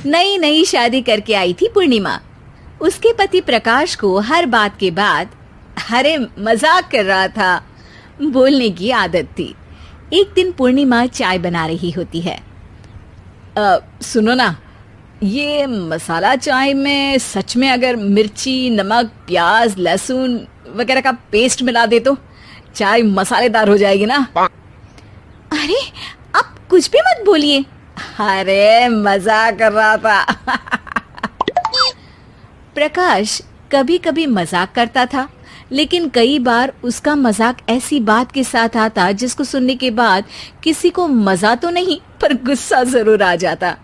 नई नई शादी करके आई थी पूर्णिमा। उसके पति प्रकाश को हर बात के बाद अरे मजाक कर रहा था बोलने की आदत थी। एक दिन पूर्णिमा चाय बना रही होती है। सुनो ना, ये मसाला चाय में सच में अगर मिर्ची, नमक, प्याज, लहसुन वगैरह का पेस्ट मिला दे तो चाय मसालेदार हो जाएगी ना। अरे आप कुछ भी मत बोलिए। अरे मजाक कर रहा था। प्रकाश कभी कभी मजाक करता था, लेकिन कई बार उसका मजाक ऐसी बात के साथ आता जिसको सुनने के बाद किसी को मजा तो नहीं पर गुस्सा जरूर आ जाता।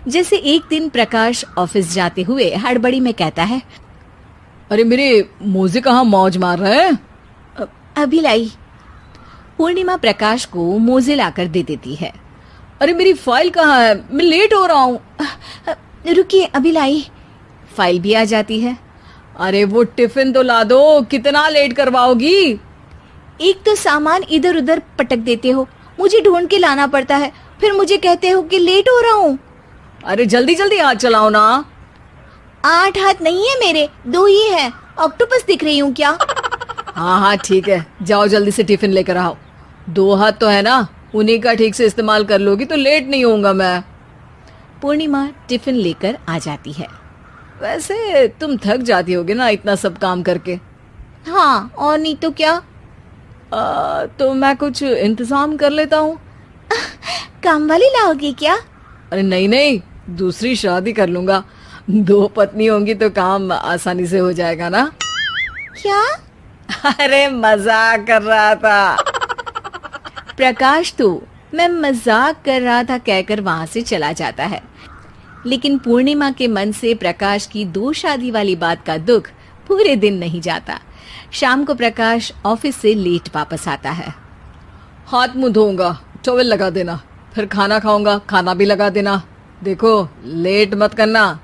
जैसे एक दिन प्रकाश ऑफिस जाते हुए हड़बड़ी में कहता है, अरे मेरे मोजे कहाँ मौज मार रहे हैं? अभी लाई। पूर्णिमा प्रकाश को मोजे लाकर दे देती है। अरे मेरी फाइल कहाँ है? मैं लेट हो रहा हूँ। रुकिए अभी लाई। फाइल भी आ जाती है। अरे वो टिफिन तो ला दो, कितना लेट करवाओगी? एक तो सामान इधर उधर पटक देते हो, मुझे ढूंढ के लाना पड़ता है, फिर मुझे कहते हो कि लेट हो रहा हूँ। अरे जल्दी जल्दी हाथ चलाओ ना। 8 हाथ नहीं है मेरे, 2 ही है। ऑक्टोपस दिख रही हूँ क्या? हाँ ठीक है, जाओ जल्दी से टिफिन लेकर आओ। 2 हाथ तो है ना, उन्हीं का ठीक से इस्तेमाल कर लोगी तो लेट नहीं होऊंगा मैं। पूर्णिमा टिफिन लेकर आ जाती है। वैसे तुम थक जाती होगी ना इतना सब काम करके। हाँ और नहीं तो क्या। तो मैं कुछ इंतजाम कर लेता हूँ। काम वाली लाओगे क्या? अरे नहीं नहीं, दूसरी शादी कर लूंगा। 2 पत्नी होंगी तो काम आसानी से हो जाएगा ना। क्या? अरे मजाक कर रहा था। प्रकाश तो मैं मजाक कर रहा था कहकर वहां से चला जाता है। लेकिन पूर्णिमा के मन से प्रकाश की 2 शादी वाली बात का दुख पूरे दिन नहीं जाता। शाम को प्रकाश ऑफिस से लेट वापस आता है। हाथ मुंह धोऊंगा, टॉवल लगा देना, फिर खाना खाऊंगा, खाना भी लगा देना। देखो लेट मत करना।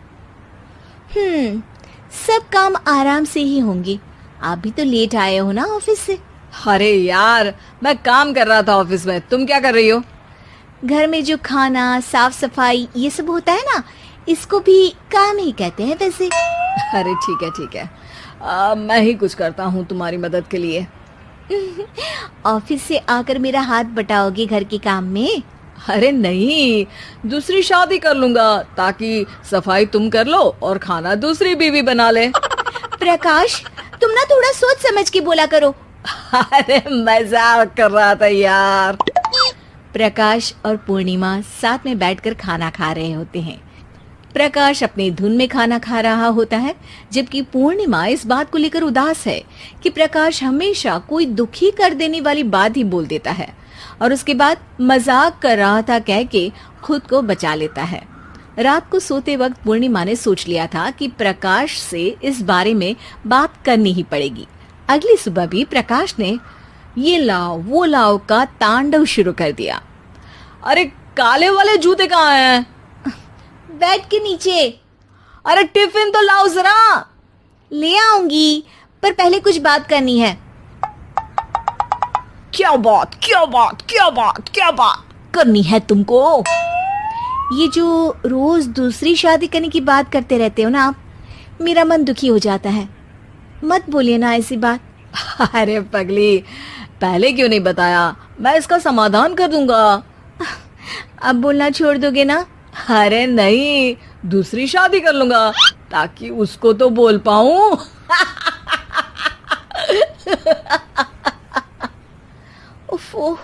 सब काम आराम से ही होंगे। आप भी तो लेट आए हो ना ऑफिस से। अरे यार मैं काम कर रहा था ऑफिस में, तुम क्या कर रही हो? घर में जो खाना, साफ सफाई ये सब होता है ना, इसको भी काम ही कहते हैं वैसे। अरे ठीक है, मैं ही कुछ करता हूँ तुम्हारी मदद के लिए। ऑफिस से आकर मेरा हाथ बटाओगे घर के काम में? अरे नहीं, दूसरी शादी कर लूंगा ताकि सफाई तुम कर लो और खाना दूसरी बीवी बना ले। प्रकाश तुम ना थोड़ा सोच समझ के बोला करो। अरे मजाक कर रहा था यार। प्रकाश और पूर्णिमा साथ में बैठकर खाना खा रहे होते हैं। प्रकाश अपनी धुन में खाना खा रहा होता है, जबकि पूर्णिमा इस बात को लेकर उदास है कि प्रकाश हमेशा कोई दुखी कर देने वाली बात ही बोल देता है और उसके बाद मजाक कर रहा था कह के खुद को बचा लेता है। रात को सोते वक्त पूर्णिमा ने सोच लिया था कि प्रकाश से इस बारे में बात करनी ही पड़ेगी। अगली सुबह भी प्रकाश ने ये लाओ वो लाओ का तांडव शुरू कर दिया। अरे काले वाले जूते कहाँ हैं? बेड के नीचे। अरे टिफिन तो लाओ जरा। ले आऊंगी, पर पहले कुछ बात करनी है। क्या बात करनी है तुमको? ये जो रोज दूसरी शादी करने की बात करते रहते हो ना आप, मेरा मन दुखी हो जाता है। मत बोलिए ना ऐसी बात। अरे पगली, पहले क्यों नहीं बताया? मैं इसका समाधान कर दूंगा। अब बोलना छोड़ दोगे ना? अरे नहीं, दूसरी शादी कर लूंगा ताकि उसको तो बोल पाऊं। उफ़ो,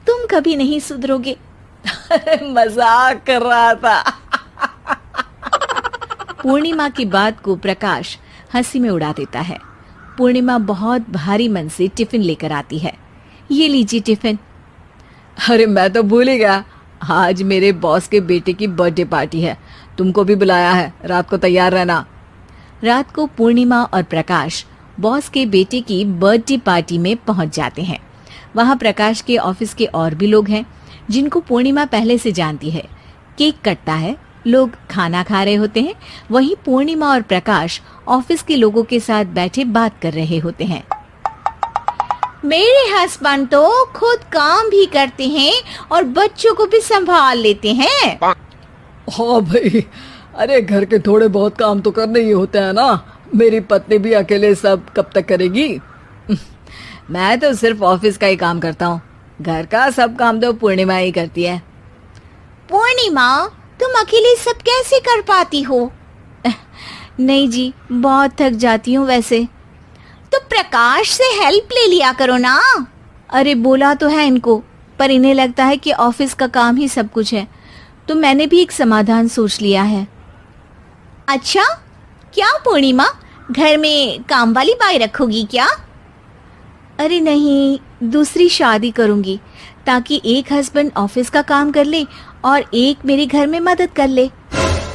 तुम कभी नहीं सुधरोगे। अरे मजाक कर रहा था। पूर्णिमा की बात को प्रकाश हंसी में उड़ा देता है। पूर्णिमा बहुत भारी मन से टिफिन लेकर आती है। ये लीजिए टिफिन। अरे मैं तो भूल ही गया, आज मेरे बॉस के बेटे की बर्थडे पार्टी है, तुमको भी बुलाया है, रात को तैयार रहना। रात को पूर्णिमा और प्रकाश बॉस के बेटे की बर्थडे पार्टी में पहुंच जाते हैं। वहां प्रकाश के ऑफिस के और भी लोग हैं जिनको पूर्णिमा पहले से जानती है। केक कटता है, लोग खाना खा रहे होते हैं। वहीं पूर्णिमा और प्रकाश ऑफिस के लोगों के साथ बैठे बात कर रहे होते हैं। मेरे हस्बैंड तो खुद काम भी करते हैं और बच्चों को भी संभाल लेते हैं। हाँ भाई, अरे घर के थोड़े बहुत काम तो करने ही होते हैं ना। मेरी पत्नी भी अकेले सब कब तक करेगी? मैं तो सिर्फ ऑफिस का ही काम करता हूँ, घर का सब काम तो पूर्णिमा ही करती है। पूर्णिमा, तुम अकेले सब कैसे कर पाती हो? नहीं जी, बहुत थक जाती हूँ वैसे। तो प्रकाश से हेल्प ले लिया करो ना। अरे बोला तो है इनको, पर इन्हें लगता है कि ऑफिस का काम ही सब कुछ है, तो मैंने भी एक समाधान सोच लिया है। अच्छा, क्या पूर्णिमा, घर में काम वाली बाई रखोगी क्या? अरे नहीं, दूसरी शादी करूंगी ताकि एक हस्बैंड ऑफिस का काम कर ले और एक मेरे घर में मदद कर ले।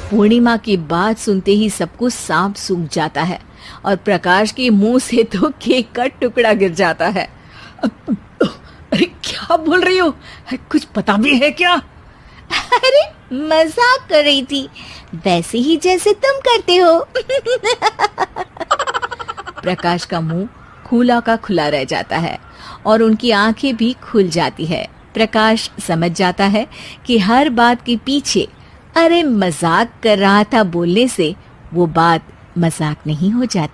पूर्णिमा की बात सुनते ही सब कुछ सांप सूख जाता है और प्रकाश के मुंह से तो केक का टुकड़ा गिर जाता है। अरे क्या बोल रही हो? कुछ पता भी है क्या? अरे मजाक कर रही थी, वैसे ही जैसे तुम करते हो। प्रकाश का मुंह खुला का खुला रह जाता है और उनकी आंखें भी खुल जाती है। प्रकाश समझ जाता है कि हर बात के पीछे अरे मजाक कर रहा था बोलने से वो बात मजाक नहीं हो जाती।